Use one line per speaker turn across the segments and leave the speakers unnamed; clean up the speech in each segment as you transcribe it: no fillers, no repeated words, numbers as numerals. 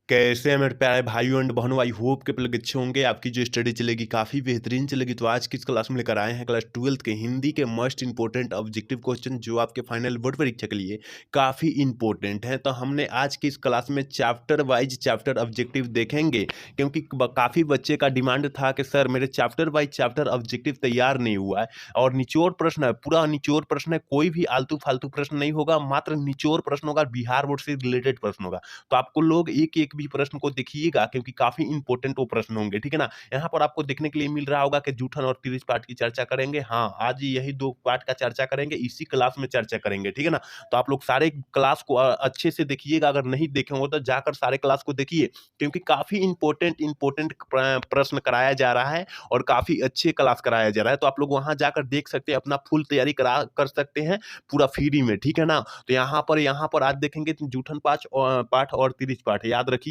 कैसे हैं मेरे प्यारे भाइयों एंड बहनों। आई होप के आप लोग अच्छे होंगे। आपकी जो स्टडी चलेगी काफ़ी बेहतरीन चलेगी। तो आज की इस क्लास में लेकर आए हैं क्लास 12th के हिंदी के मोस्ट इंपॉर्टेंट ऑब्जेक्टिव क्वेश्चन जो आपके फाइनल बोर्ड परीक्षा के लिए काफ़ी इंपॉर्टेंट है। तो हमने आज की इस क्लास में चैप्टर वाइज चैप्टर ऑब्जेक्टिव देखेंगे, क्योंकि काफ़ी बच्चे का डिमांड था कि सर मेरे चैप्टर वाइज चैप्टर ऑब्जेक्टिव तैयार नहीं हुआ है और निचोड़ प्रश्न है, पूरा निचोड़ प्रश्न है, कोई भी आलतू फालतू प्रश्न नहीं होगा, मात्र निचोड़ प्रश्न होगा, बिहार बोर्ड से रिलेटेड प्रश्न होगा। तो आपको लोग एक एक भी प्रश्न को देखिएगा, क्योंकि काफी इंपॉर्टेंट वो प्रश्न होंगे, ठीक है ना। यहाँ पर आपको देखने के लिए मिल रहा होगा कि जूठन और तिरिच पाठ की चर्चा करेंगे। हाँ, आज यही दो पाठ का चर्चा करेंगे, इसी क्लास में चर्चा करेंगे, ठीक है ना। तो आप लोग सारे क्लास को अच्छे से देखिएगा। अगर नहीं देखे हो तो जाकर सारे क्लास को देखिए, क्योंकि काफी इंपॉर्टेंट इंपॉर्टेंट प्रश्न कराया जा रहा है और काफी अच्छे क्लास कराया जा रहा है। तो आप लोग वहां जाकर देख सकते हैं, अपना फुल तैयारी करा कर सकते हैं पूरा फ्री में, ठीक है ना। तो यहाँ पर आज देखेंगे जूठन पाठ और तिरिच पाठ, याद रखिएगा।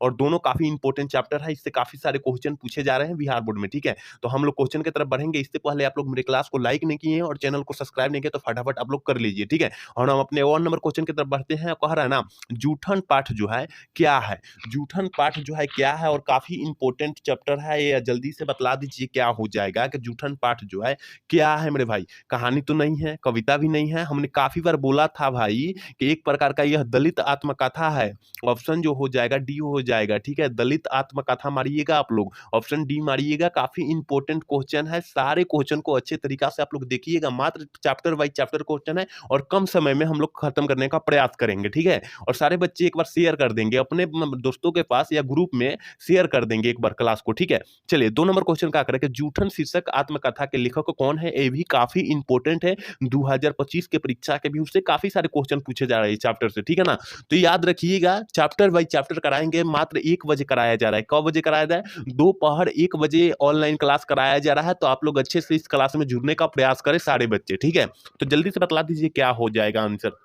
और दोनों काफी इंपॉर्टेंट चैप्टर है, इससे काफी सारे क्वेश्चन पूछे जा रहे हैं बिहार बोर्ड में, ठीक है। तो हम लोग क्वेश्चन की तरफ बढ़ेंगे। इससे पहले आप लोग मेरे क्लास को लाइक नहीं किए हैं और चैनल को सब्सक्राइब नहीं किया तो फटाफट आप लोग कर लीजिए, ठीक है। और हम अपने और नंबर क्वेश्चन की तरफ बढ़ते हैं। कह रहा है ना, जूठन पाठ जो है क्या है, जूठन पाठ जो है क्या है और काफी इंपॉर्टेंट चैप्टर है ये। जल्दी से बतला दीजिए क्या हो जाएगा कि जूठन पाठ जो है क्या है मेरे भाई। कहानी तो नहीं है, कविता भी नहीं है। हमने काफी बार बोला था भाई कि एक प्रकार का यह दलित आत्मकथा है। ऑप्शन जो हो जाएगा डी हो जाएगा, ठीक है। दलित आत्मकथा मारिएगा आप लोग, ऑप्शन डी मारिएगा। काफी इंपॉर्टेंट क्वेश्चन है, सारे क्वेश्चन को अच्छे तरीका से आप लोग देखिएगा। मात्र चैप्टर वाइज चैप्टर क्वेश्चन है और कम समय में हम लोग खत्म करने का प्रयास करेंगे, ठीक है। और सारे बच्चे एक बार शेयर कर देंगे अपने दोस्तों के पास या ग्रुप में, शेयर कर देंगे एक बार क्लास को, ठीक है। चलिए 2 नंबर क्वेश्चन क्या करें कि जूठन शीर्षक आत्मकथा के लेखक कौन है। ये भी काफी इंपॉर्टेंट है, 2025 के परीक्षा के भी उससे काफी सारे क्वेश्चन पूछे जा रहे हैं चैप्टर से, ठीक है ना। तो याद रखिएगा, चैप्टर बाई चैप्टर कराएंगे। मात्र 1 बजे कराया जा रहा है। कब बजे कराया जाए? दोपहर 1 बजे ऑनलाइन क्लास कराया जा रहा है। तो आप लोग अच्छे से इस क्लास में जुड़ने का प्रयास करें सारे बच्चे, ठीक है। तो जल्दी से बतला दीजिए क्या हो जाएगा आंसर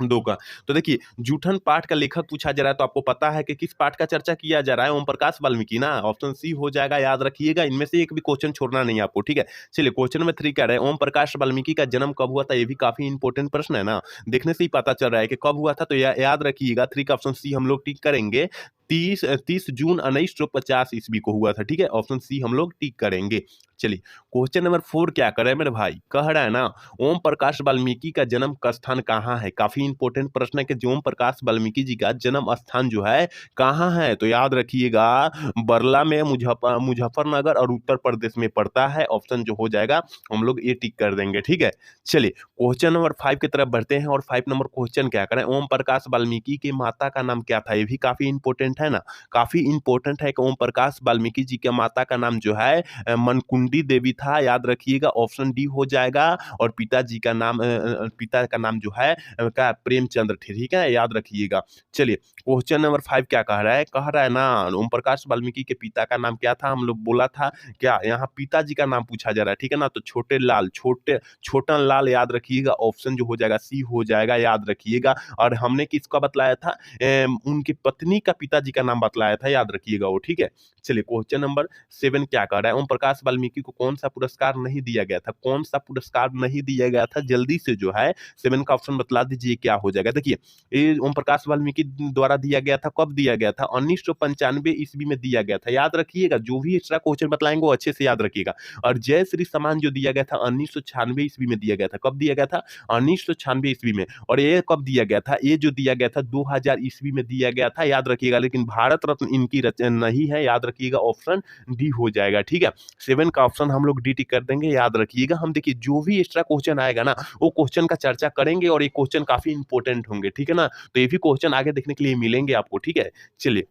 दो का। तो देखिए, जूठन पाठ का लेखक पूछा जा रहा है, तो आपको पता है कि किस पाठ का चर्चा किया जा रहा है। ओम प्रकाश वाल्मीकि ना, ऑप्शन सी हो जाएगा। याद रखिएगा, इनमें से एक भी क्वेश्चन छोड़ना नहीं आपको, ठीक है। चलिए क्वेश्चन नंबर 3 कह रहे हैं ओम प्रकाश वाल्मीकि का जन्म कब हुआ था। ये भी काफी इंपॉर्टेंट प्रश्न है ना, देखने से ही पता चल रहा है कि कब हुआ था। तो याद रखिएगा 3 का ऑप्शन सी हम लोग टिक करेंगे। 30 जून 1950 ईस्वी को हुआ था, ठीक है। ऑप्शन सी हम लोग टिक करेंगे। चलिए क्वेश्चन नंबर 4 क्या करे मेरे भाई, कह रहा है ना, ओम प्रकाश वाल्मीकि का जन्म का स्थान कहाँ है। काफी इंपॉर्टेंट प्रश्न है कि ओम प्रकाश वाल्मीकि जी का जन्म स्थान जो है कहाँ है। तो याद रखिएगा, बरला में, मुजफ्फरनगर और उत्तर प्रदेश में पड़ता है। ऑप्शन जो हो जाएगा हम लोग ये टिक कर देंगे, ठीक है। चलिए क्वेश्चन नंबर 5 की तरफ बढ़ते हैं। और 5 नंबर क्वेश्चन क्या करें, ओम प्रकाश वाल्मीकि की माता का नाम क्या था। ये भी काफी इंपॉर्टेंट है ना, काफी इंपॉर्टेंट है कि ओम प्रकाश वाल्मीकि जी के माता का नाम जो है मनकुंडी देवी था। याद रखिएगा, ऑप्शन डी हो जाएगा। और पिताजी का नाम पिता का नाम जो है क्या, प्रेमचंद्र थे, ठीक है, याद रखिएगा। चलिए क्वेश्चन नंबर 5 क्या कह रहा है ना, ओम प्रकाश वाल्मीकि के पिता का नाम क्या था। हम लोग बोला था क्या, यहाँ पिताजी का नाम पूछा जा रहा है, ठीक है ना। तो छोटे लाल, छोटन लाल, याद रखिएगा। ऑप्शन जो हो जाएगा सी हो जाएगा, याद रखिएगा। और हमने किसका बतलाया था, उनकी पत्नी का पिताजी का नाम बतलाया था, याद रखिएगा वो, ठीक है। चलिए क्वेश्चन नंबर 7 क्या कह रहा है, ओम प्रकाश वाल्मीकि को कौन सा पुरस्कार नहीं दिया गया था। कौन सा पुरस्कार नहीं दिया गया था, जल्दी से जो है 7 का ऑप्शन बतला दीजिए क्या हो जाएगा। देखिए, ये ओम प्रकाश वाल्मीकि द्वारा दिया गया था। कब दिया गया था, 1995 ईस्वी में दिया गया था। याद रखिएगा, जो भी एक्स्ट्रा क्वेश्चन बतलाएंगे वो अच्छे से याद रखिएगा। और जय श्री सम्मान जो दिया गया था 1996 ईस्वी में दिया गया था। कब दिया गया था, 1996 ईस्वी में। और ये कब दिया गया था, ये जो दिया गया था 2000 ईस्वी में दिया गया था, याद रखिएगा। लेकिन भारत रत्न इनकी नहीं है, याद रखिएगा। ऑप्शन डी हो जाएगा, ठीक है। 7 का ऑप्शन हम लोग डी टिक कर देंगे, याद रखिएगा। हम देखिए जो भी एक्स्ट्रा क्वेश्चन आएगा ना, वो क्वेश्चन का चर्चा करेंगे और ये क्वेश्चन काफी इंपॉर्टेंट होंगे, ठीक है ना। तो ये भी क्वेश्चन आगे देखने के लिए मिलेंगे आपको, ठीक है। चलिए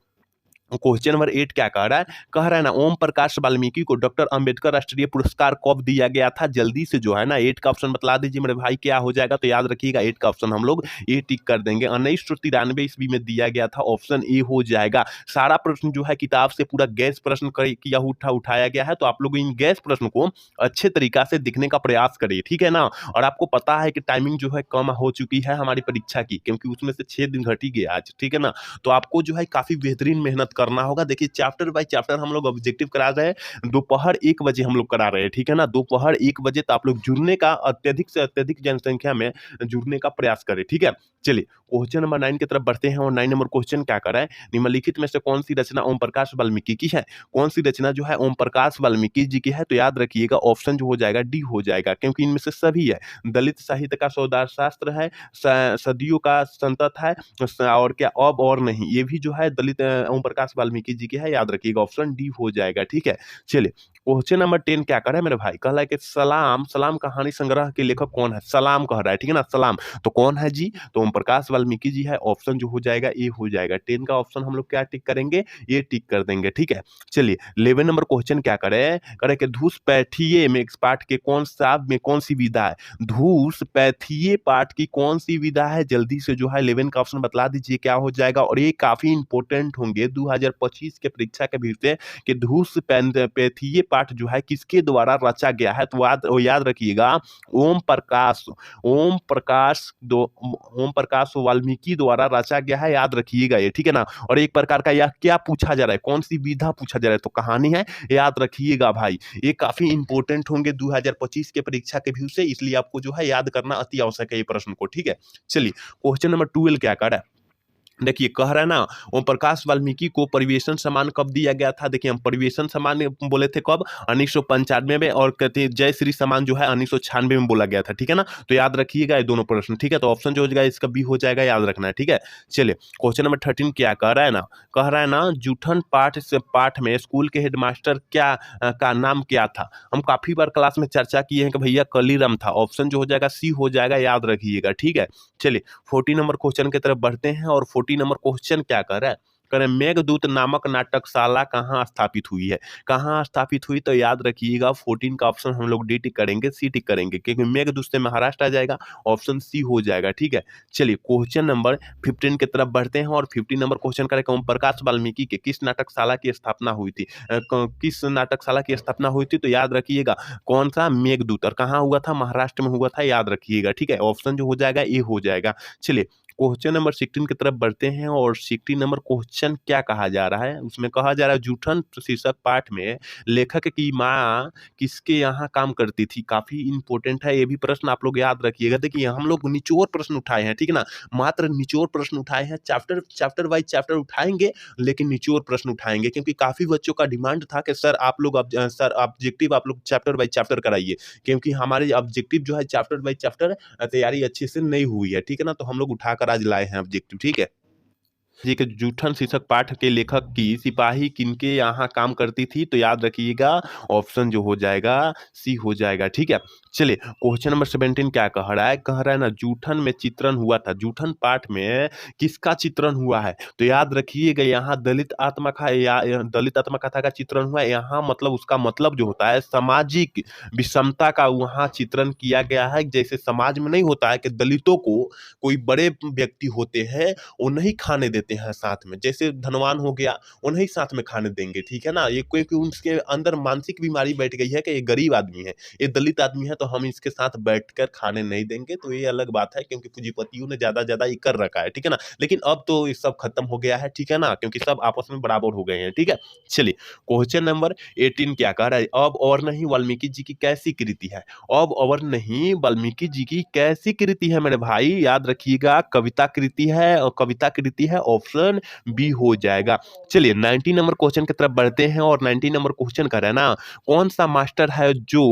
क्वेश्चन नंबर 8 क्या कह रहा है ना, ओम प्रकाश वाल्मीकि को डॉक्टर अंबेडकर राष्ट्रीय पुरस्कार कब दिया गया था। जल्दी से जो है ना 8 का ऑप्शन बतला दीजिए मेरे भाई क्या हो जाएगा। तो याद रखिएगा 8 का ऑप्शन हम लोग ए टिक कर देंगे। 1993 ईस्वी में दिया गया था, ऑप्शन ए हो जाएगा। सारा प्रश्न जो है किताब से पूरा गैस प्रश्न किया उठाया गया है। तो आप लोग इन गैस प्रश्न को अच्छे तरीका से दिखने का प्रयास करिए, ठीक है ना। और आपको पता है कि टाइमिंग जो है कम हो चुकी है हमारी परीक्षा की, क्योंकि उसमें से 6 दिन घट ही गया आज, ठीक है ना। तो आपको जो है काफी बेहतरीन मेहनत करना होगा। देखिए चैप्टर बाय चैप्टर हम लोग ऑब्जेक्टिव करा रहे हैं, दोपहर 1 बजे हम लोग करा रहे हैं, ठीक है ना? दोपहर 1 बजे तो आप लोग जुड़ने का अत्यधिक से अत्यधिक जनसंख्या में जुड़ने का प्रयास करें, ठीक है? चलिए क्वेश्चन नंबर 9 की तरफ बढ़ते हैं और 9 नंबर क्वेश्चन क्या कर रहा है? निम्नलिखित में से कौन सी रचना ओम प्रकाश वाल्मीकि की है? कौन सी रचना जो है ओम प्रकाश वाल्मीकि जी की है? तो याद रखिएगा ऑप्शन जो हो जाएगा डी हो जाएगा, क्योंकि इनमें से सभी है। दलित साहित्य का सौदार शास्त्र है, सदियों का संतत है, और क्या अब और नहीं, ये भी जो है दलित ओम प्रकाश वाल्मीकि जी की है। याद रखिएगा ऑप्शन डी हो जाएगा, ठीक है? चलिए क्वेश्चन नंबर 10 क्या कर रहा है मेरे भाई? कह रहा है कि सलाम सलाम कहानी संग्रह के लेखक कौन है? सलाम कह रहा है, ठीक है ना? सलाम तो कौन है जी? तो ओम प्रकाश वाल्मीकि जी है। ऑप्शन जो हो जाएगा ए हो जाएगा। 10 का ऑप्शन हम लोग क्या टिक करेंगे? ये टिक कर देंगे, ठीक है? चलिए 11 नंबर क्वेश्चन क्या करे? करे कि धूसपैठिये में इस पाठ के कौन सी विधा है? धूसपैठिये पाठ की कौन सी विधा है? जल्दी से जो है 11 का ऑप्शन बतला दीजिए क्या हो जाएगा। और ये काफी इंपॉर्टेंट होंगे 2025 के परीक्षा के भी से कि धूसपैठिये पाठ जो है किसके द्वारा रचा गया है? तो याद रखिएगा ओम प्रकाश ओम प्रकाश वाल्मीकि द्वारा रचा गया है। याद रखिएगा ये, ठीक है ना? और एक प्रकार का यह क्या पूछा जा रहा है? कौन सी विधा पूछा जा रहा है? तो कहानी है। याद रखिएगा भाई, ये काफी इंपॉर्टेंट होंगे 2025 के परीक्षा के व्यू से, इसलिए आपको जो है याद करना अति आवश्यक है ये प्रश्न को, ठीक है? चलिए क्वेश्चन नंबर 12 क्या कर रहा है? देखिए कह रहा है ना ओम प्रकाश वाल्मीकि को परिवेशन सम्मान कब दिया गया था? देखिए हम परिवेशन सम्मान बोले थे कब? 1995 में, और कहते हैं जय श्री सम्मान जो है 1996 में बोला गया था, ठीक है ना? तो याद रखिएगा ये दोनों प्रश्न, ठीक है? तो ऑप्शन जो हो जाएगा इसका बी हो जाएगा, याद रखना है, ठीक है? चलिए क्वेश्चन नंबर 13 क्या कह रहा है ना? कह रहा है ना जूठन पाठ में स्कूल के हेडमास्टर का नाम क्या था? हम काफी बार क्लास में चर्चा किए हैं कि भैया कलीराम था। ऑप्शन जो हो जाएगा सी हो जाएगा, याद रखिएगा, ठीक है? चलिए 14 नंबर क्वेश्चन की तरफ बढ़ते हैं और 14 नंबर क्वेश्चन क्या कर रहा है? कह रहे हैं मेघदूत नामक नाटकशाला कहाँ स्थापित हुई है? कहाँ स्थापित हुई? तो याद रखिएगा 14 का ऑप्शन हम लोग डी टिक करेंगे, सी टिक करेंगे, क्योंकि मेघदूत से महाराष्ट्र आ जाएगा। ऑप्शन सी हो जाएगा, ठीक है? चलिए क्वेश्चन नंबर 15 की तरफ बढ़ते हैं और 15 नंबर क्वेश्चन करें ओम प्रकाश वाल्मीकि के किस नाटकशाला की स्थापना हुई थी? किस नाटकशाला की स्थापना हुई थी? तो याद रखिएगा कौन सा? मेघदूत। और कहाँ हुआ था? महाराष्ट्र में हुआ था, याद रखिएगा, ठीक है? ऑप्शन जो हो जाएगा ए हो जाएगा। चलिए क्वेश्चन नंबर 16 की तरफ बढ़ते हैं और 16 नंबर क्वेश्चन क्या कहा जा रहा है? उसमें कहा जा रहा है जूठन शीर्षक पाठ में लेखक की माँ किसके यहाँ काम करती थी? काफी इंपॉर्टेंट है ये भी प्रश्न, आप लोग याद रखिएगा। देखिए हम लोग निचोड़ प्रश्न उठाए हैं, ठीक है ना? मात्र निचोड़ प्रश्न उठाए हैं, चैप्टर वाइज चैप्टर उठाएंगे, लेकिन निचोड़ प्रश्न उठाएंगे, क्योंकि काफी बच्चों का डिमांड था कि सर आप लोग सर ऑब्जेक्टिव आप लोग चैप्टर वाइज चैप्टर कराइए, क्योंकि हमारे ऑब्जेक्टिव जो है चैप्टर वाइज चैप्टर तैयारी अच्छे से नहीं हुई है, ठीक है ना? तो हम लोग उठाकर आज लाए हैं ऑब्जेक्टिव, ठीक है? जी के जूठन शीर्षक पाठ के लेखक की सिपाही किनके यहाँ काम करती थी? तो याद रखिएगा ऑप्शन जो हो जाएगा सी हो जाएगा, ठीक है? चलिए क्वेश्चन नंबर 17 क्या कह रहा है? कह रहा है ना जूठन में चित्रण हुआ था। जूठन पाठ में किसका चित्रण हुआ है? तो याद रखिएगा यहाँ दलित दलित आत्मकथा का चित्रण हुआ है। यहाँ मतलब उसका मतलब जो होता है सामाजिक विषमता का वहाँ चित्रण किया गया है। जैसे समाज में नहीं होता है कि दलितों को कोई बड़े व्यक्ति होते हैं वो नहीं खाने देते हैं साथ में, जैसे धनवान हो गया वो नहीं साथ में खाने देंगे, ठीक है ना? ये क्योंकि उनके अंदर मानसिक बीमारी बैठ गई है कि ये गरीब आदमी है, ये दलित आदमी है, तो हम इसके साथ बैठकर खाने नहीं देंगे। तो ये अलग बात है, क्योंकि पूंजीपतियों ने ज्यादा ये कर रखा है, ठीक है ना? लेकिन अब तो ये सब खत्म हो गया है, ठीक है ना? क्योंकि सब आपस में बराबर हो गए हैं, ठीक है? चलिए क्वेश्चन नंबर 18 क्या कह रहा है? अब और नहीं वाल्मीकि जी की कैसी कृति है? अब और नहीं वाल्मीकि जी की कैसी कृति है मेरे भाई? याद रखिएगा कविता कृति है, और कविता कृति है, ऑप्शन बी हो जाएगा। चलिए 19 नंबर क्वेश्चन की तरफ बढ़ते हैं और 19 नंबर क्वेश्चन कर रहा है ना कौन सा मास्टर है जो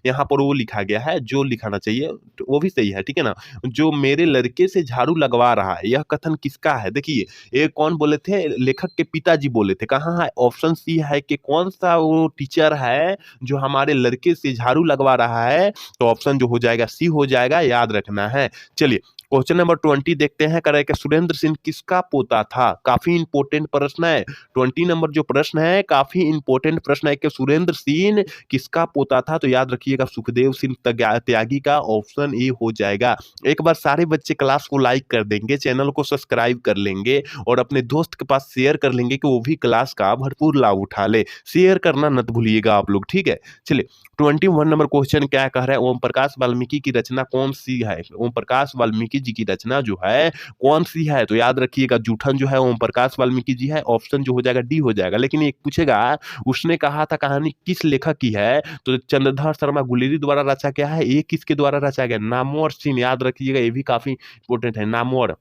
यहाँ पर वो लिखा गया है, जो लिखाना चाहिए तो वो भी सही है, ठीक है ना? जो मेरे लड़के से झाड़ू लगवा रहा है, यह कथन किसका है? देखिए ये कौन बोले थे? लेखक के पिताजी बोले थे। कहाँ है? ऑप्शन सी है कि कौन सा वो टीचर है जो हमारे लड़के से झाड़ू लगवा रहा है? तो ऑप्शन जो हो जाएगा सी हो जाएगा, याद रखना है। चलिए क्वेश्चन नंबर 20 देखते हैं। करे कि सुरेंद्र सिंह किसका पोता था? काफी इंपॉर्टेंट प्रश्न है। 20 नंबर जो प्रश्न है काफी इंपॉर्टेंट प्रश्न है कि सुरेंद्र सिंह किसका पोता था? तो याद रखिएगा सुखदेव सिंह त्यागी का, ऑप्शन ए हो जाएगा। एक बार सारे बच्चे क्लास को लाइक कर देंगे, चैनल को सब्सक्राइब कर लेंगे और अपने दोस्त के पास शेयर कर लेंगे कि वो भी क्लास का भरपूर लाभ उठा ले। शेयर करना मत भूलिएगा आप लोग, ठीक है? चलिए 21 नंबर क्वेश्चन क्या कह रहा है? ओम प्रकाश वाल्मीकि की रचना कौन सी है? ओम प्रकाश वाल्मीकि वाल्मीकि जी की रचना जो है कौन सी है? तो याद रखिएगा जूठन जो है ओम प्रकाश वाल्मीकि जी है, ऑप्शन जो हो जाएगा डी हो जाएगा। लेकिन एक पूछेगा उसने कहा था कहानी किस लेखक की है? तो चंद्रधर शर्मा गुलेरी द्वारा रचा गया है। ये किसके द्वारा रचा गया? नामवर सिंह, याद रखिएगा ये भी काफी इंपॉर्टेंट है। नामवर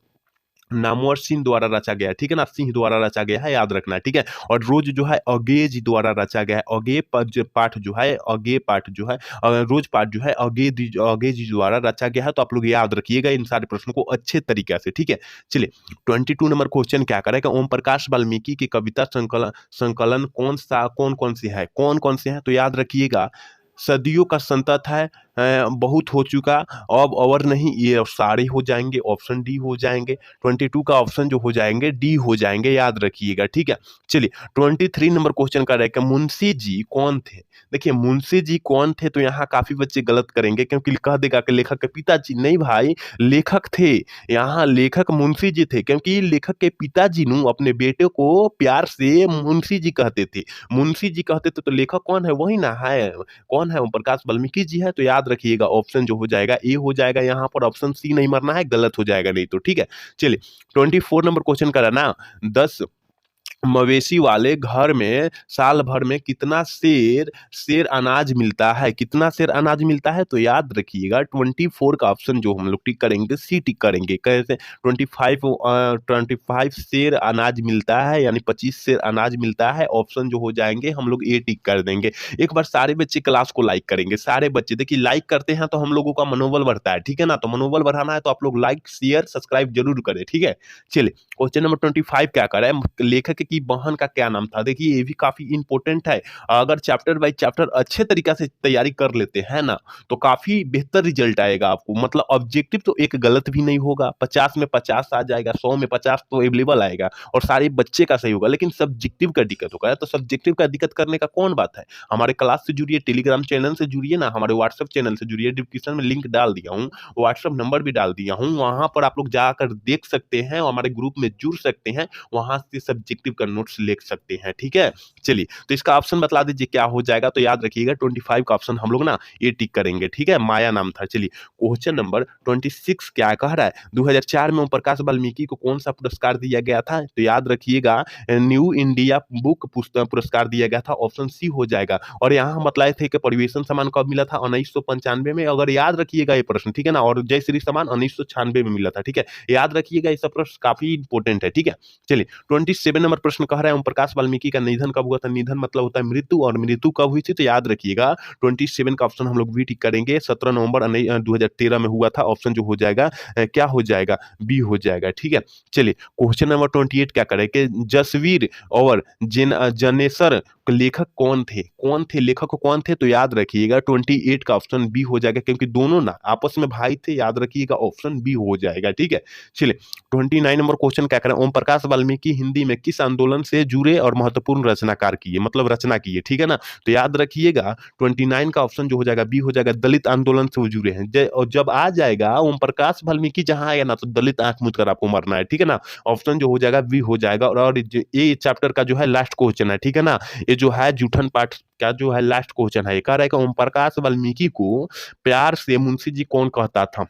नामवर सिंह द्वारा रचा गया है, ठीक है ना? सिंह द्वारा रचा गया है, याद रखना है, ठीक है? और रोज जो है अगेय जी द्वारा रचा गया है। अगेय पाठ जो है अगेय पाठ जो है रोज पाठ जो है अगेय जी द्वारा रचा गया है। तो आप लोग याद रखिएगा इन सारे प्रश्नों को अच्छे तरीके से, ठीक है? चलिए 22 नंबर क्वेश्चन क्या करेगा? ओम प्रकाश वाल्मीकि की कविता संकलन संकलन कौन कौन सी है? कौन कौन से हैं? तो याद रखिएगा सदियों का संतत है, बहुत हो चुका, अब और नहीं, ये सारे हो जाएंगे, ऑप्शन डी हो जाएंगे। 22 का ऑप्शन जो हो जाएंगे डी हो जाएंगे, याद रखिएगा, ठीक है? चलिए 23 नंबर क्वेश्चन का रहेगा मुंशी जी कौन थे? देखिए मुंशी जी कौन थे, तो यहाँ काफी बच्चे गलत करेंगे क्योंकि कह देगा कि लेखक के पिताजी। नहीं भाई, लेखक थे, यहाँ लेखक मुंशी जी थे, क्योंकि लेखक के पिताजी नु अपने बेटे को प्यार से मुंशी जी कहते थे। मुंशी जी कहते थे तो लेखक कौन है? वही ना है। कौन है? ओम प्रकाश वाल्मीकि जी है। तो याद रखिएगा ऑप्शन जो हो जाएगा ए हो जाएगा, यहाँ पर ऑप्शन सी नहीं मरना है, गलत हो जाएगा नहीं तो, ठीक है? चलिए 24 नंबर क्वेश्चन करा ना, 10 मवेशी वाले घर में साल भर में कितना शेर शेर अनाज मिलता है? कितना शेर अनाज मिलता है? तो याद रखिएगा 24 का ऑप्शन जो हम लोग टिक करेंगे, सी टिक करेंगे। कैसे? 25 शेर अनाज मिलता है, यानी 25 शेर अनाज मिलता है। ऑप्शन जो हो जाएंगे हम लोग ए टिक कर देंगे। एक बार सारे बच्चे क्लास को लाइक करेंगे, सारे बच्चे देखिए लाइक करते हैं तो हम लोगों का मनोबल बढ़ता है, ठीक है ना? तो मनोबल बढ़ाना है तो आप लोग लाइक शेयर सब्सक्राइब जरूर करें, ठीक है? चलिए क्वेश्चन नंबर 25 क्या कर रहा है? लेखक की बहन का क्या नाम था? देखिए ये भी काफी इंपॉर्टेंट है। अगर चैप्टर बाय चैप्टर अच्छे तरीके से तैयारी कर लेते हैं ना, तो काफी बेहतर रिजल्ट आएगा आपको। मतलब ऑब्जेक्टिव तो एक गलत भी नहीं होगा, 50 में 50 आ जाएगा, 100 में 50 तो अवेलेबल आएगा और सारे बच्चे का सही होगा। लेकिन सब्जेक्टिव का दिक्कत होगा, तो सब्जेक्टिव का दिक्कत करने का कौन बात है? हमारे क्लास से जुड़िए, टेलीग्राम चैनल से जुड़िए ना, हमारे व्हाट्सएप चैनल से जुड़िए, डिस्क्रिप्शन में लिंक डाल दिया हूँ, व्हाट्सएप नंबर भी डाल दिया हूँ, वहां पर आप लोग जाकर देख सकते हैं और हमारे ग्रुप में जुड़ सकते हैं, वहां से सब्जेक्टिव का नोट्स ले सकते हैं, ठीक है? चलिए तो इसका ऑप्शन बता दीजिए क्या हो जाएगा? तो याद रखिएगा 25 का ऑप्शन हम लोग ना ये टिक करेंगे, ठीक है? माया नाम था। चलिए क्वेश्चन नंबर 26 क्या कह रहा है? 2004 में ओम प्रकाश वाल्मीकि को कौन सा पुरस्कार दिया गया था? तो याद रखिएगा न्यू इंडिया बुक पुरस्कार दिया गया था, ऑप्शन सी हो जाएगा। और यहाँ हम बताए थे कि परिवेशन सम्मान कब मिला था? 1995 में, अगर याद रखिएगा ये प्रश्न, ठीक है ना? और जय श्री सम्मान 1996 में मिला था, ठीक है? याद रखिएगा ये सब प्रश्न काफी इंपॉर्टेंट है, ठीक है? चलिए 27 नंबर प्रश्न कह रहा है ओम प्रकाश वाल्मीकि का निधन कब हुआ था? निधन मतलब होता है मृत्यु, और मृत्यु कब हुई थी? तो याद रखिएगा 27 का ऑप्शन हम लोग भी टिक करेंगे, 17 नवंबर 2013 में हुआ था। ऑप्शन जो हो जाएगा क्या हो जाएगा? बी हो जाएगा, ठीक है? चलिए क्वेश्चन नंबर 28 क्या करें कि जसवीर और जनेसर लेखक कौन थे? लेखक कौन थे? तो याद रखिएगा 28 का ऑप्शन बी हो जाएगा, क्योंकि दोनों ना आपस में भाई थे, याद रखिएगा ऑप्शन बी हो जाएगा, ठीक है? चलिए 29 नंबर क्वेश्चन क्या करें? ओम प्रकाश वाल्मीकि हिंदी में किस आंदोलन से जुड़े और महत्वपूर्ण रचनाकार किए, मतलब रचना किए, ठीक है ना? तो याद रखिएगा 29 का ऑप्शन जो हो जाएगा बी हो जाएगा, दलित आंदोलन से वो जुड़े हैं। और जब आ जाएगा ओम प्रकाश वाल्मीकि जहां आएगा ना, तो दलित आंख मूंद कर आपको मरना है, ठीक है ना? ऑप्शन जो हो जाएगा बी हो जाएगा। और ये चैप्टर का जो है लास्ट क्वेश्चन है, ठीक है ना? ये जो है जूठन पाठ का जो है लास्ट क्वेश्चन है, ये कह रहा है कि ओम प्रकाश वाल्मीकि को प्यार से मुंशी जी कौन कहता था?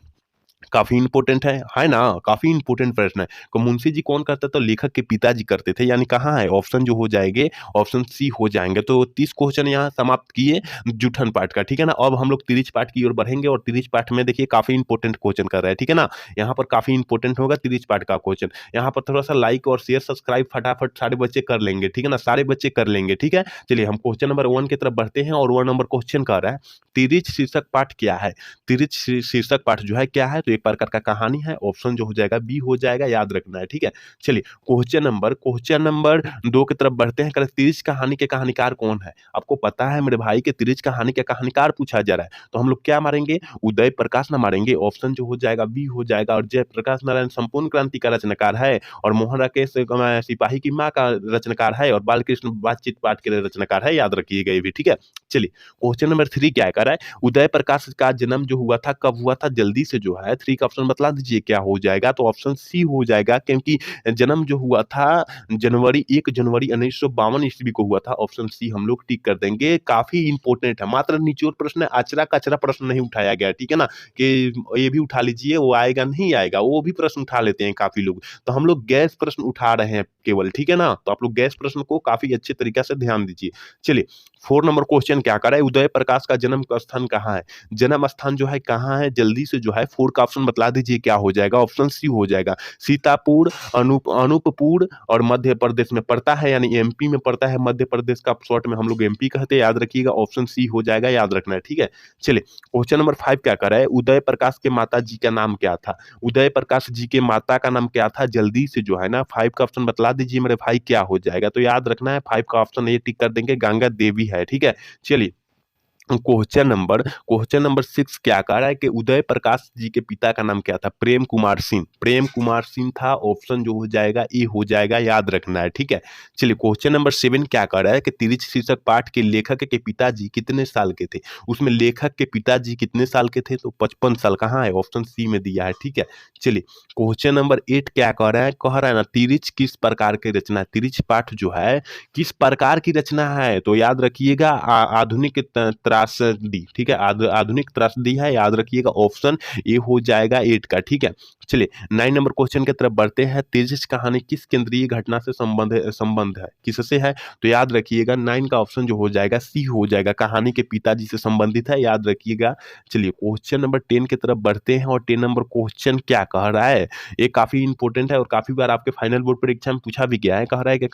काफ़ी इंपॉर्टेंट है ना? काफ़ी इंपॉर्टेंट प्रश्न है। तो मुंशी जी कौन करता था? तो लेखक के पिताजी करते थे, यानी कहाँ है? ऑप्शन जो हो जाएंगे, ऑप्शन सी हो जाएँगे। तो 30 क्वेश्चन यहाँ समाप्त किए जूठन पाठ का, ठीक है ना? अब हम लोग तिरिच पाठ की ओर बढ़ेंगे और तिरिच पाठ में देखिए काफ़ी इंपॉर्टेंट क्वेश्चन कर रहा है, ठीक है ना? यहाँ पर काफ़ी इंपॉर्टेंट होगा तिरिच पाठ का क्वेश्चन। यहाँ पर थोड़ा-सा लाइक और शेयर सब्सक्राइब फटाफट सारे बच्चे कर लेंगे, ठीक है ना? सारे बच्चे कर लेंगे, ठीक है? चलिए हम क्वेश्चन नंबर 1 की तरफ बढ़ते हैं और 1 नंबर क्वेश्चन कह रहा है, तिरिच शीर्षक पाठ क्या है? तिरिच शीर्षक पाठ जो है क्या है? तो एक प्रकार का कहानी है, ऑप्शन जो हो जाएगा बी हो जाएगा, याद रखना है, ठीक है? चलिए क्वेश्चन नंबर 2 की तरफ बढ़ते हैं। तिरिच कहानी के कहानीकार कौन है? आपको पता है मेरे भाई के तिरिच कहानी के कहानीकार पूछा जा रहा है, तो हम लोग क्या मारेंगे? उदय प्रकाश ना मारेंगे, ऑप्शन जो हो जाएगा बी हो जाएगा। और जयप्रकाश नारायण संपूर्ण क्रांति का रचनाकार है, और मोहन राकेश सिपाही की माँ का रचनाकार है, और बालकृष्ण बातचीत पाठ के रचनाकार है, याद रखिएगा ये भी, ठीक है? चलिए क्वेश्चन नंबर 3 क्या कर रहा है? उदय प्रकाश का जन्म जो हुआ था कब हुआ था? जल्दी से जो है है 3 का ऑप्शन बतला दीजिए क्या हो जाएगा? तो ऑप्शन सी हो जाएगा, क्योंकि जन्म जो हुआ था जनवरी 1 जनवरी 1952 ईस्वी को हुआ था। ऑप्शन सी हम लोग टिक कर देंगे, काफ़ी इंपॉर्टेंट है। मात्र निचोड़ प्रश्न है, अचरा-कचरा प्रश्न नहीं उठाया गया, ठीक है ना? कि ये भी उठा लीजिए, वो आएगा नहीं आएगा, वो भी प्रश्न उठा लेते हैं काफ़ी लोग। तो हम लोग गैस प्रश्न उठा रहे हैं केवल, ठीक है ना? तो आप लोग गैस प्रश्न को काफ़ी अच्छे तरीके से ध्यान दीजिए। चलिए 4 नंबर क्वेश्चन क्या कर रहा है, उदय प्रकाश का जन्म का स्थान कहाँ है? जन्म स्थान जो है कहाँ है? जल्दी से जो है 4 का ऑप्शन बतला दीजिए क्या हो जाएगा? ऑप्शन सी हो जाएगा। सीतापुर, अनूपपुर और मध्य प्रदेश में पड़ता है, यानी एमपी में पड़ता है। मध्य प्रदेश का शॉर्ट में हम लोग एमपी कहते हैं, याद रखिएगा। ऑप्शन सी हो जाएगा, याद रखना है, ठीक है? चलिए क्वेश्चन नंबर 5 क्या कर रहा है, उदय प्रकाश के माता जी का नाम क्या था? उदय प्रकाश जी के माता का नाम क्या था? जल्दी से जो है ना 5 का ऑप्शन बतला दीजिए मेरे भाई, क्या हो जाएगा? तो याद रखना है 5 का ऑप्शन ये टिक कर देंगे, गंगा देवी है, ठीक है? चलिए क्वेश्चन नंबर 6 क्या कह रहा है कि उदय प्रकाश जी के पिता का नाम क्या था? प्रेम कुमार सिंह। प्रेम कुमार सिंह था, ऑप्शन जो हो जाएगा ए हो जाएगा, याद रखना है, ठीक है? चलिए क्वेश्चन नंबर 7 क्या कह रहा है कि तिरछ शीर्षक पाठ के लेखक के पिताजी कितने साल के थे? उसमें लेखक के पिताजी कितने साल के थे? तो 55 साल। कहाँ है? ऑप्शन सी में दिया है, ठीक है? चलिए क्वेश्चन नंबर 8 क्या कह रहा है? कह रहा है ना तिरछ किस प्रकार की रचना है? तिरछ पाठ जो है किस प्रकार की रचना है? तो याद रखिएगा आधुनिक त्रासदी, ठीक है? आधुनिक त्रासदी है, याद रखिएगा। ऑप्शन ए हो जाएगा 8 का, ठीक है? चलिए 9 नंबर क्वेश्चन की तरफ बढ़ते हैं। तेजस कहानी किस केंद्रीय घटना से संबंध है? किससे है? तो याद रखिएगा 9 का ऑप्शन जो हो जाएगा सी हो जाएगा, कहानी के पिताजी से संबंधित है, याद रखिएगा। चलिए क्वेश्चन नंबर 10 की तरफ बढ़ते हैं और 10 नंबर क्वेश्चन क्या कह रहा है? ये काफी इंपॉर्टेंट है और काफी बार आपके फाइनल बोर्ड परीक्षा में पूछा भी गया है। कह रहा है कि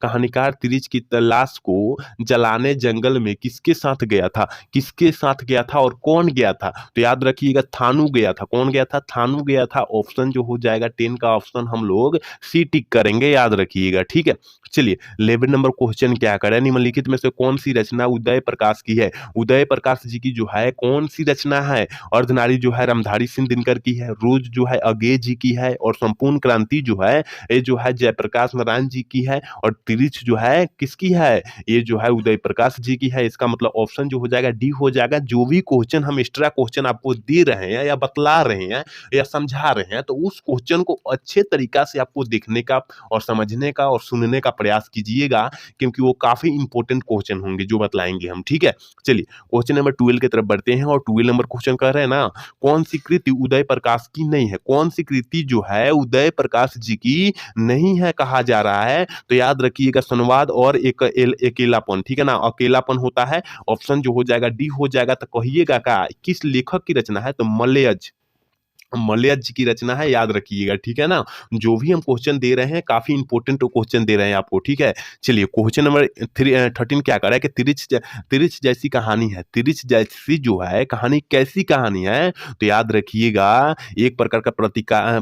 कहानीकार तिरछ की लाश को जलाने जंगल में किसके साथ गया था? किसके साथ गया था और कौन गया था? तो याद रखिएगा थानू गया था। कौन गया था? थानू गया था। ऑप्शन जो हो जाएगा 10 का ऑप्शन हम लोग सी टिक करेंगे, याद रखिएगा, ठीक है? चलिए 11 नंबर क्वेश्चन क्या करें, निम्नलिखित में से कौन सी रचना उदय प्रकाश की है? उदय प्रकाश जी की जो है कौन सी रचना है? अर्धनारी जो है रामधारी सिंह दिनकर की है, रोज जो है अगे जी की है, और संपूर्ण क्रांति जो है ये जो है जयप्रकाश नारायण जी की है, और तिरछ जो है किसकी है? ये जो है उदय प्रकाश जी की है। इसका मतलब ऑप्शन जो हो जाएगा डी हो जाएगा। जो भी क्वेश्चन हम एक्स्ट्रा क्वेश्चन आपको दे रहे हैं या बतला रहे हैं या समझा रहे हैं, तो उस क्वेश्चन को अच्छे तरीका से आपको देखने का और समझने का और सुनने का प्रयास कीजिएगा, क्योंकि वो काफी इंपॉर्टेंट क्वेश्चन होंगे जो बतलाएंगे हम, ठीक है? चलिए क्वेश्चन नंबर 12 की तरफ बढ़ते हैं और 12 नंबर क्वेश्चन कर रहे हैं ना, कौन सी कृति उदय प्रकाश की नहीं है? कौन सी कृति जो है उदय प्रकाश जी की नहीं है कहा जा रहा है? तो याद रखिएगा संवाद और एक अकेलापन, ठीक है ना? अकेलापन होता है। ऑप्शन जो हो जाएगा डी हो जाएगा। तो कहिएगा का किस लेखक की रचना है? तो मलयज मलयज जी की रचना है, याद रखिएगा, ठीक है ना? जो भी हम क्वेश्चन दे रहे हैं काफी इंपॉर्टेंट क्वेश्चन दे रहे हैं आपको, ठीक है? चलिए क्वेश्चन नंबर 13 क्या कर रहा है कि तिरछ जैसी कहानी है। तिरछ जैसी जो है कहानी कैसी कहानी है? तो याद रखिएगा एक प्रकार का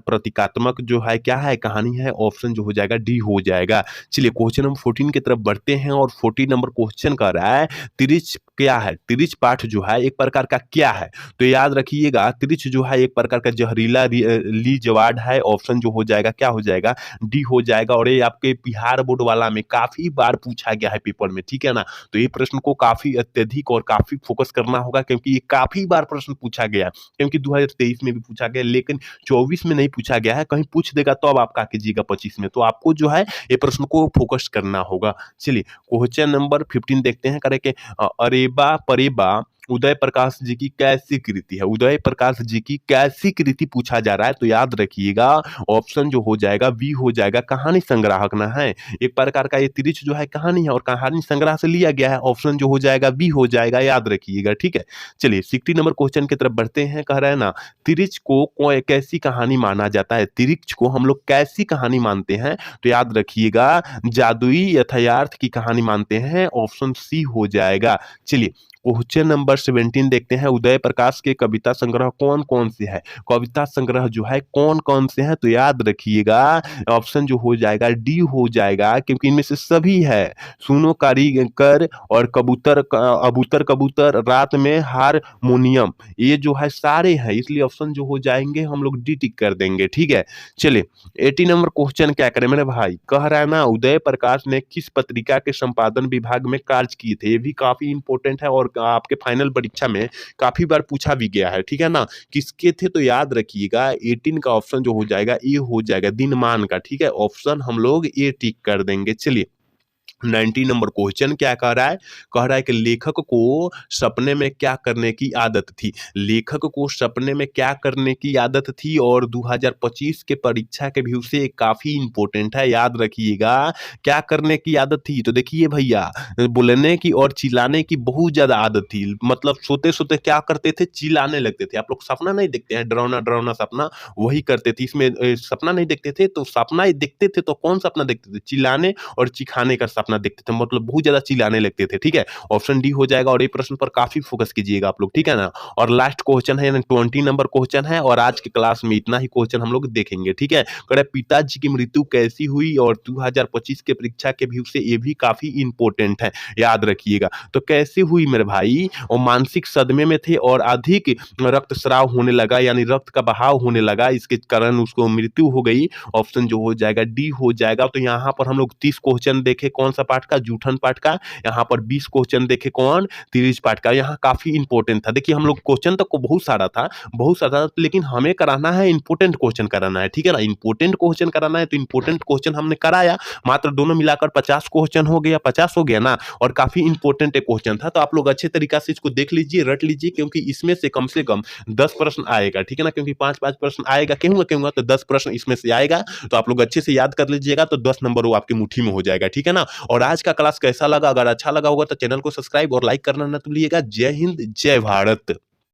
प्रतीकात्मक जो है क्या है कहानी है। ऑप्शन जो हो जाएगा डी हो जाएगा। चलिए क्वेश्चन नंबर 14 की तरफ बढ़ते हैं और 14 नंबर क्वेश्चन कर रहा है तिरछ क्या है? तिरछ पाठ जो है एक प्रकार का क्या है? तो याद रखिएगा तिरछ जो है एक प्रकार का जहरीला लीजवाड है। ऑप्शन जो हो जाएगा क्या हो जाएगा? डी हो जाएगा। और ये आपके बिहार बोर्ड वाला में काफी बार पूछा गया है पेपर में, ठीक है ना? तो ये प्रश्न को काफी अत्यधिक और काफी फोकस करना होगा, क्योंकि ये काफी बार प्रश्न पूछा गया है। क्योंकि 2023 में भी पूछा गया, लेकिन 24 में नहीं पूछा गया है। कहीं पूछ देगा तो अब आप क्या कीजिएगा 25 में, तो आपको जो है ये प्रश्न को फोकस करना होगा। चलिए क्वेश्चन नंबर 15 देखते हैं, करे के अरेबा परेबा उदय प्रकाश जी की कैसी कृति है? उदय प्रकाश जी की कैसी कृति पूछा जा रहा है? तो याद रखिएगा ऑप्शन जो हो जाएगा बी हो जाएगा, कहानी संग्राहक ना है। एक प्रकार का ये तिरछ जो है कहानी है और कहानी संग्रह से लिया गया है। ऑप्शन जो हो जाएगा बी हो जाएगा, याद रखिएगा, ठीक है? चलिए 60 नंबर क्वेश्चन की तरफ बढ़ते हैं। कह रहा है ना तिरछ को कैसी कहानी माना जाता है? तिरछ को हम लोग कैसी कहानी मानते हैं? तो याद रखिएगा जादुई यथार्थ की कहानी मानते हैं। ऑप्शन सी हो जाएगा। चलिए क्वेश्चन नंबर 17 देखते हैं, उदय प्रकाश के कविता संग्रह कौन कौन से है? कविता संग्रह जो है कौन कौन से हैं? तो याद रखिएगा ऑप्शन जो हो जाएगा डी हो जाएगा, क्योंकि इनमें से सभी है। सुनो कारीगर और अबूतर कबूतर, रात में हारमोनियम, ये जो है सारे हैं, इसलिए ऑप्शन जो हो जाएंगे हम लोग डी टिक कर देंगे, ठीक है? चलिए 80 नंबर क्वेश्चन क्या करें मेरे भाई? कह रहा है ना उदय प्रकाश ने किस पत्रिका के संपादन विभाग में कार्य किए थे? ये भी काफी इंपॉर्टेंट है और आपके फाइनल परीक्षा में काफ़ी बार पूछा भी गया है, ठीक है ना? किसके थे तो याद रखिएगा 18 का ऑप्शन जो हो जाएगा ए हो जाएगा दिनमान का, ठीक है? ऑप्शन हम लोग ए टिक कर देंगे। चलिए 90 नंबर क्वेश्चन क्या कह रहा है? कह रहा है कि लेखक को सपने में क्या करने की आदत थी? लेखक को सपने में क्या करने की आदत थी और 2025 के परीक्षा के व्यू से काफ़ी इम्पोर्टेंट है, याद रखिएगा। क्या करने की आदत थी? तो देखिए भैया, बोलने की और चिल्लाने की बहुत ज़्यादा आदत थी। मतलब सोते-सोते क्या करते थे? चिल्लाने लगते थे। आप लोग सपना नहीं देखते हैं, डरावना-डरावना सपना, वही करते थे। इसमें सपना नहीं देखते थे, तो सपना देखते थे तो कौन सपना देखते थे? चिल्लाने और चिखाने का सपना देखते थे, मतलब बहुत ज़्यादा चिल्लाने लगते थे, ठीक है? ऑप्शन डी हो जाएगा और ये प्रश्न पर काफ़ी फोकस कीजिएगा आप लोग, ठीक है ना? और लास्ट क्वेश्चन है यानी 20 नंबर क्वेश्चन है और आज की क्लास में इतना ही क्वेश्चन हम लोग देखेंगे, ठीक है? कह रहा है पिताजी की मृत्यु कैसी हुई और 2025 के परीक्षा के व्यू से ये भी काफ़ी इम्पोर्टेंट है, याद रखिएगा। तो कैसे हुई मेरे भाई? वो मानसिक सदमे में थे और अधिक रक्तस्राव होने लगा यानी रक्त का बहाव होने लगा, इसके कारण उसको मृत्यु हो गई। ऑप्शन जो हो जाएगा डी हो जाएगा। तो यहाँ पर हम लोग 30 क्वेश्चन देखे कौन सा पार्ट का? जूठन पार्ट का। यहाँ पर 20 क्वेश्चन देखे कौन? तिरिच पार्ट का। यहाँ काफ़ी इंपॉर्टेंट था। देखिए हम लोग क्वेश्चन तक को बहुत सारा था, लेकिन हमें कराना है इंपॉर्टेंट क्वेश्चन कराना है, ठीक है ना? इंपॉर्टेंट क्वेश्चन कराना है तो इंपॉर्टेंट क्वेश्चन हमने कराया। मात्र दोनों मिलाकर 50 क्वेश्चन हो गया, 50 हो गया ना? और काफ़ी इंपॉर्टेंट एक क्वेश्चन था, तो आप लोग अच्छे तरीका से इसको देख लीजिए, रट लीजिए, क्योंकि इसमें से कम 10 प्रश्न आएगा, ठीक है ना? क्योंकि 5-5 प्रश्न आएगा, कहूँगा तो 10 प्रश्न इसमें से आएगा। तो आप लोग अच्छे से याद कर लीजिएगा, तो 10 नंबर वो आपकी मुट्ठी में हो जाएगा, ठीक है ना? और आज का क्लास कैसा लगा? अगर अच्छा लगा होगा तो चैनल को सब्सक्राइब और लाइक करना ना भूलिएगा। जय हिंद, जय भारत।